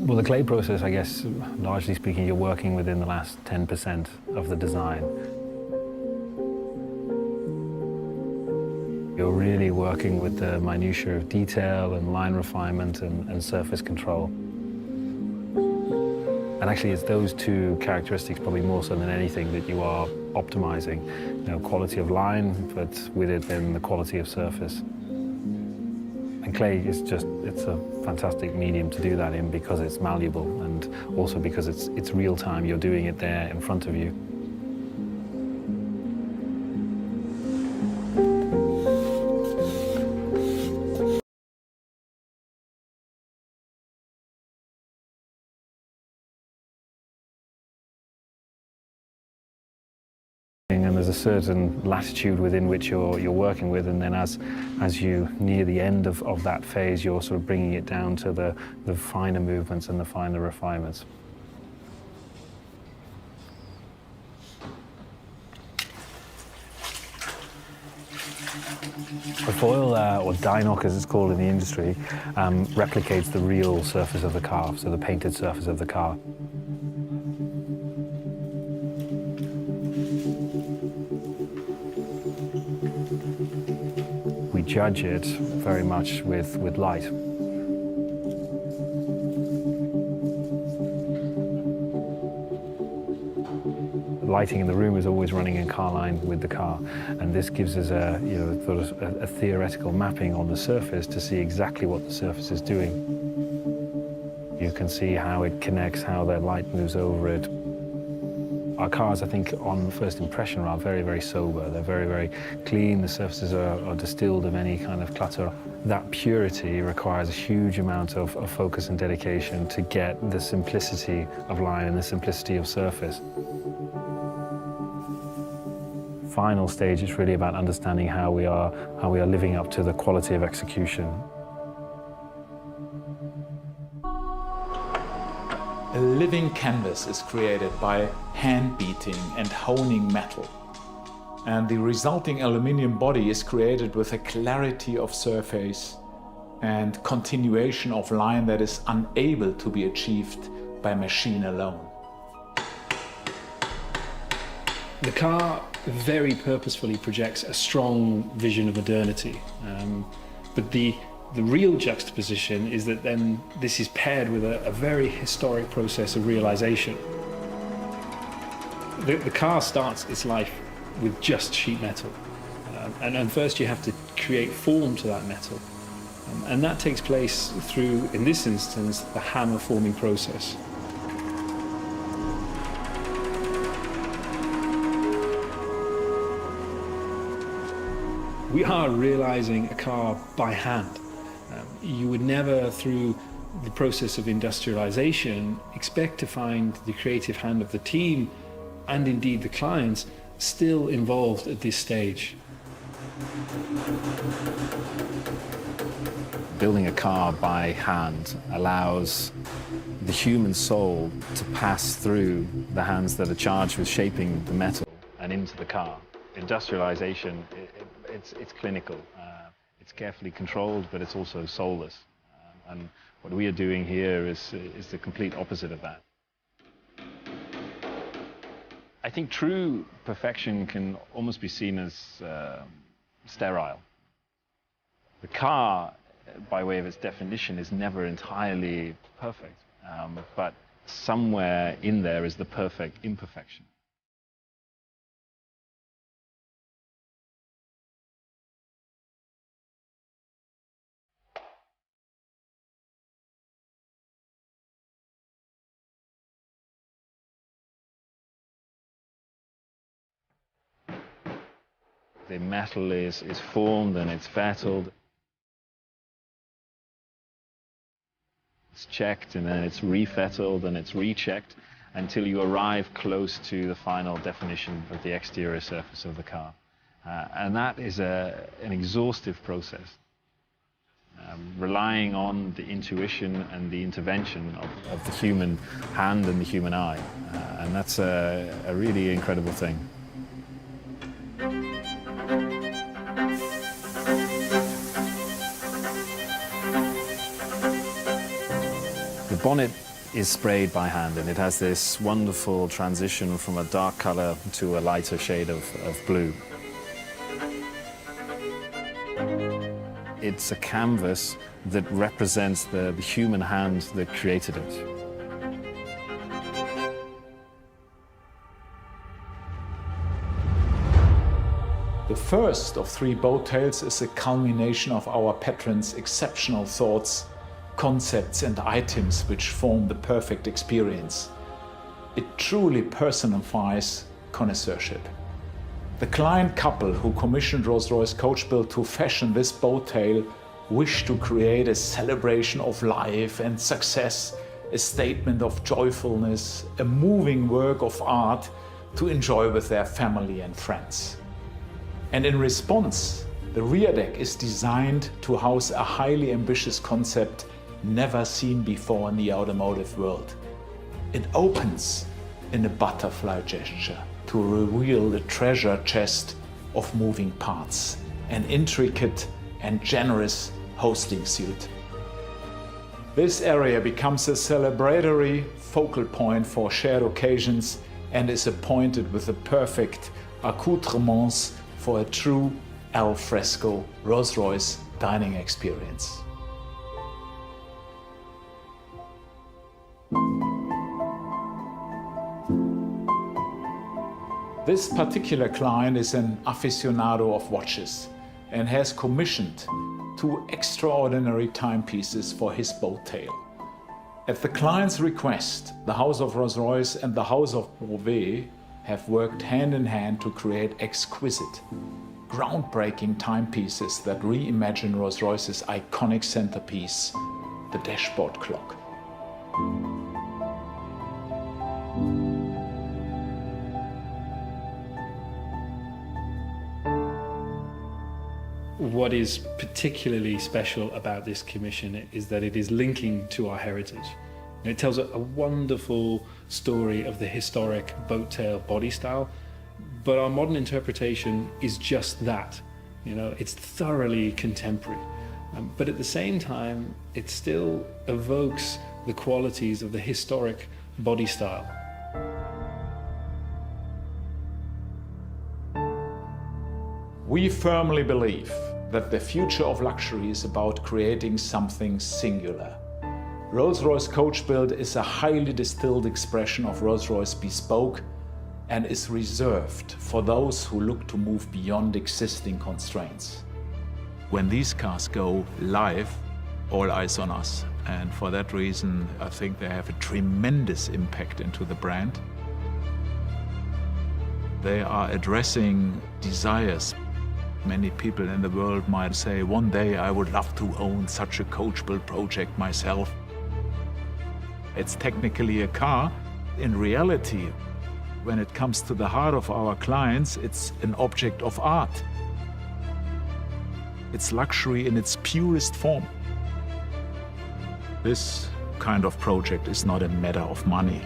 Well, the clay process, I guess, largely speaking, you're working within the last 10% of the design. You're really working with the minutiae of detail and line refinement and surface control. And actually, it's those two characteristics, probably more so than anything, that you are optimizing. You know, quality of line, but with it then the quality of surface. And clay is just, it's a fantastic medium to do that in because it's malleable and also because it's real time. You're doing it there in front of you. And there's a certain latitude within which you're working with, and then as you near the end of that phase, you're sort of bringing it down to the finer movements and the finer refinements. The foil, or die knock as it's called in the industry, replicates the real surface of the car, so the painted surface of the car. We judge it very much with light. The lighting in the room is always running in car line with the car, and this gives us a theoretical mapping on the surface to see exactly what the surface is doing. You can see how it connects, how the light moves over it. Our cars, I think, on first impression, are very, very sober. They're very, very clean. The surfaces are distilled of any kind of clutter. That purity requires a huge amount of focus and dedication to get the simplicity of line and the simplicity of surface. Final stage, it's really about understanding how we are living up to the quality of execution. A living canvas is created by hand beating and honing metal. And the resulting aluminium body is created with a clarity of surface and continuation of line that is unable to be achieved by machine alone. The car very purposefully projects a strong vision of modernity, but the real juxtaposition is that then this is paired with a very historic process of realization. The car starts its life with just sheet metal, and first you have to create form to that metal, and that takes place through, in this instance, the hammer forming process. We are realizing a car by hand. You would never, through the process of industrialization, expect to find the creative hand of the team, and indeed the clients, still involved at this stage. Building a car by hand allows the human soul to pass through the hands that are charged with shaping the metal and into the car. Industrialization, it's clinical. It's carefully controlled, but it's also soulless. And what we are doing here is the complete opposite of that. I think true perfection can almost be seen as sterile. The car, by way of its definition, is never entirely perfect, but somewhere in there is the perfect imperfection. The metal is formed and it's fettled. It's checked and then it's refettled and it's rechecked until you arrive close to the final definition of the exterior surface of the car. And that is an exhaustive process, relying on the intuition and the intervention of the human hand and the human eye. And that's a really incredible thing. The bonnet is sprayed by hand, and it has this wonderful transition from a dark color to a lighter shade of blue. It's a canvas that represents the human hand that created it. The first of 3 boat tails is a culmination of our patrons' exceptional thoughts, concepts and items which form the perfect experience. It truly personifies connoisseurship. The client couple who commissioned Rolls Royce Coach Build to fashion this boat tail wished to create a celebration of life and success, a statement of joyfulness, a moving work of art to enjoy with their family and friends. And in response, the rear deck is designed to house a highly ambitious concept never seen before in the automotive world. It opens in a butterfly gesture to reveal a treasure chest of moving parts, an intricate and generous hosting suite. This area becomes a celebratory focal point for shared occasions and is appointed with the perfect accoutrements for a true al fresco Rolls Royce dining experience. This particular client is an aficionado of watches and has commissioned 2 extraordinary timepieces for his boat tail. At the client's request, the House of Rolls-Royce and the House of Beauvais have worked hand in hand to create exquisite, groundbreaking timepieces that reimagine Rolls-Royce's iconic centerpiece, the dashboard clock. What is particularly special about this commission is that it is linking to our heritage. And it tells a wonderful story of the historic boat tail body style, but our modern interpretation is just that. You know, it's thoroughly contemporary, but at the same time, it still evokes the qualities of the historic body style. We firmly believe that the future of luxury is about creating something singular. Rolls-Royce Coach Build is a highly distilled expression of Rolls-Royce bespoke and is reserved for those who look to move beyond existing constraints. When these cars go live, all eyes on us. And for that reason, I think they have a tremendous impact into the brand. They are addressing desires. Many people in the world might say, one day I would love to own such a coach build project myself. It's technically a car. In reality, when it comes to the heart of our clients, it's an object of art. It's luxury in its purest form. This kind of project is not a matter of money.